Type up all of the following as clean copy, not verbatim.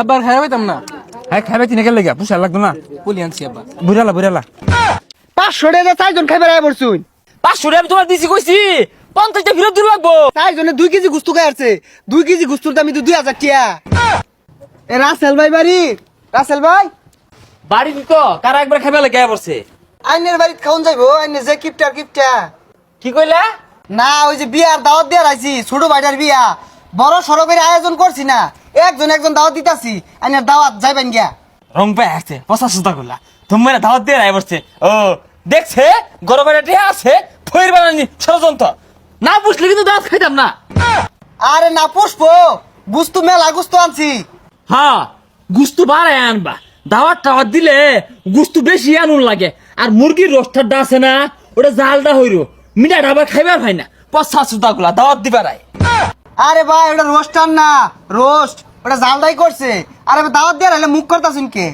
আবার খাই পাইতাম না। হ্যাঁ খাইবে তিনে গেলে গা পুষা লাগতো না। পুলি আনছি আব্বা। বুড়ালা বুড়ালা 500 টাকা 4 জন খাইবার আয় পড়ছুন। 500 টাকা তোমার দিছি কইছি 50টা ফেরত দিতে লাগবো। 4 জনে 2 কেজি গুস্তু খাই আসছে। 2 কেজি গুস্তুর দাম তো 2000 টাকা। এ রাসেল ভাই বাড়ি, রাসেল ভাই বাড়ি দিত কারা একবার খাইবে লাগে পড়ছে। আইনের বাড়িতে খাওন যাইবো, আইনে যে কিপটা কি কইলা? না ওই যে বিয়ার দাওয়াত দিয়ে রাইছি, ছোট ভাইটার বিয়া বড় সড়কের আয়োজন করছি না, একজন দাওয়াত দিতাছি, আইনের দাওয়াত যাইবেন গিয়া। রং পায় আসছে 50 করলা তোমরা দাওয়াত দিয়ে রায় পড়ছে। ও দেখছে গরমের টিয়া আছে ফইর বানানি ষড়যন্ত্র না বুঝলে কিন্তু দাওয়াত খাইতাম না। আরে না পুষ্পো, গুস্তু মেলা গুস্তু আনছি। হ্যাঁ গুস্তু বাড়ায় আনবা, দাওয়াত দিলে গুস্তু বেশি আনুন লাগে। আর মুরগির রোস্টারটা আছে না ওটা জালটা হইরো মিঠা ডাবা খাইবার হয় না 50 গুলা দাওয়াত দিবার। আরে ভাই ওটা রোস্টার না, রোস্ট ওটা জালদাই করছে। আরে দাওয়াত দিয়ে রাইলে মুখ করতাছুন কে?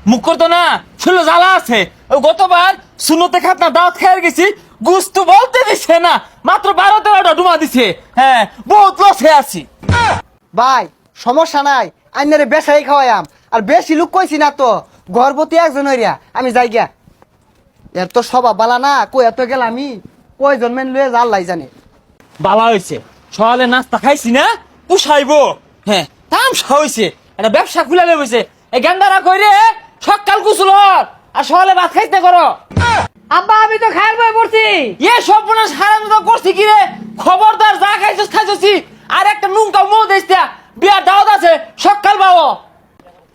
মুখ করতো না ছিল জ্বালা আছে। ওই গতবার সুনতে খাতনা দাওয়াত খাইয়ে গেছি গুস্তু বলতে দিছে না, মাত্র 12-13টা ডুমা দিছে। হ্যাঁ বহুত লসে আছি। ভাই সমস্যা নাই, আইনারে বেশাই খাওয়াইয়াম। আর বেশি লোক কইছি না তো, গর্ভবতী একজন হইয়া আমি যাই গিয়া। এর তো স্বভাব বালা না, কই এত গেল আমি কয়জন মেন লয়ে জাল্লাই জানে। বালা হয়েছে সকালে নাস্তা খাইছি না পুষাইবো। হ্যাঁ তামসা হয়েছে একটা ব্যবসা খুলে লেগেছে। এই গেন্দারা কইরে সকাল কুচল আর সকালে ভাত খাইতে করো। আব্বা আমি তো খাইর বই পড়ছি। এ সর্বনাশ হারাম তো করছি কি রে? খবরদার যা খাইছিস খাইছি। আর একটা নুনকা মো দেশটা বিয়ার দাওয়াত আছে সকাল বাবু।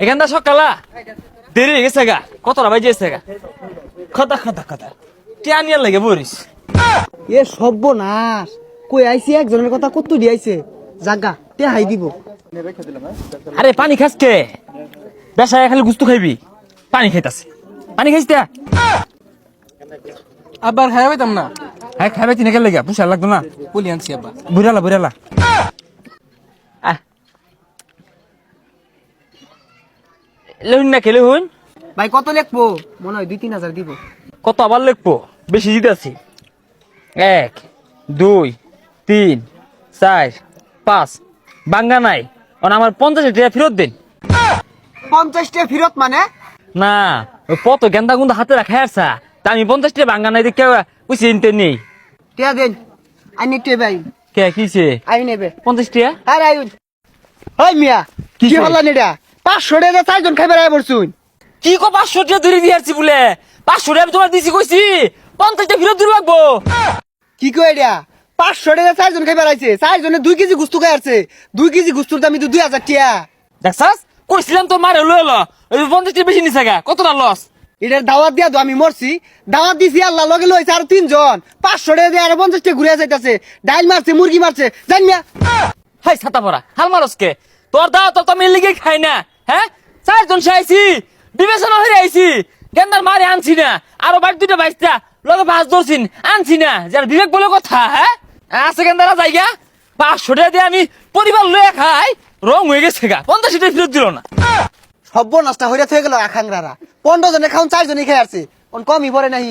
এখানটা সকালা দেরি হয়ে গেছে গা, কতটা বাজে গা। কথা টিয়ানিয়ার লাগে বরিস। এ সর্বনাশ, কই আইছি একজনের কথা কত দিয়াইছে, জাগা তে হাই দিব। আরে পানি খাস কে? বেসায় খালি গুস্তু খাইবি, পানি খাইতাছে। পানি খাইস তা? আবার খাই পাইতাম না। হ্যাঁ খাইবে তিনে গেলে গা পুষা লাগতো না। পুলি আনছি আব্বা। বুড়ালা বুড়ালা লেহুন না খেলে হুন ভাই কত লিখবো? মনে হয় 2-3 হাজার দিব। কত আবার লিখবো? বেশি দিতে আছি। 1 2 3 4 5 বাঙ্গা নাই আমার 50 টাকা ফেরত দিন। 50 টাকা ফেরত মানে? না ওই কত গেন্দা গুন্দা হাতে রাখা আসা তা আমি 50 টাকা বাঙ্গা নাই দেখে বুঝছি নিতে নেই। টিয়া দেন আইনি টিয়া ভাই কে কিছে আই নেবে 50 টাকা? আরে আইন ওই মিয়া কি কিসে? হলা নিডা 500 টাকা 4 জন খাইবার আয় পড়ছুন। কি কো 500 টাকা ধরে দিয়েছি বলে 500 টাকা আমি তোমার দিছি কইছি 50 টাকা ফেরত দিতে লাগবো। কি কই এটা? 500 টাকা 4 জন খাইবার আইছে, 4 জনে 2 কেজি গুস্তু খাই আসছে। 2 কেজি গুস্তুর দাম তো 2000 টাকা। দেখছাস কইছিলাম তোর মারে লয়ে ল ওই 50 টাকা বেশি নিছে গা, কতটা লস। এটার দাওয়াত দিয়া তো আমি মরছি, দাওয়াত দিছি আল্লাহ লগে লইছে আর 3 জন 500 টাকা দিয়ে আর 50 টাকা ঘুরে যাইতাছে। ডাইল মারছে, মুরগি মারছে, জান মিয়া। হাই ছাতা পড়া হাল মারসকে তোর দাও তো আমি লিগে খাই না। হ্যাঁ 4 জন আইছি বিবেচনা হয়ে আইছি গেন্দার মারে আনছি না, আরো বাড়ি 2টা বাইসটা লগে 5 ধরছিন আনছি না, যার বিবেক বলে কথা। হ্যাঁ আছে গেন্দারা জায়গা 500 টাকা দিয়ে আমি পরিবার লয়ে খাই, রং হয়ে গেছে গা 50 টাকা ফেরত দিল না। সর্বনাশটা হইরা থয়ে গেল আখাংরারা। 15 জনে খাউন 4 জনই খাই আসছে, কোন কমই পড়ে নাই।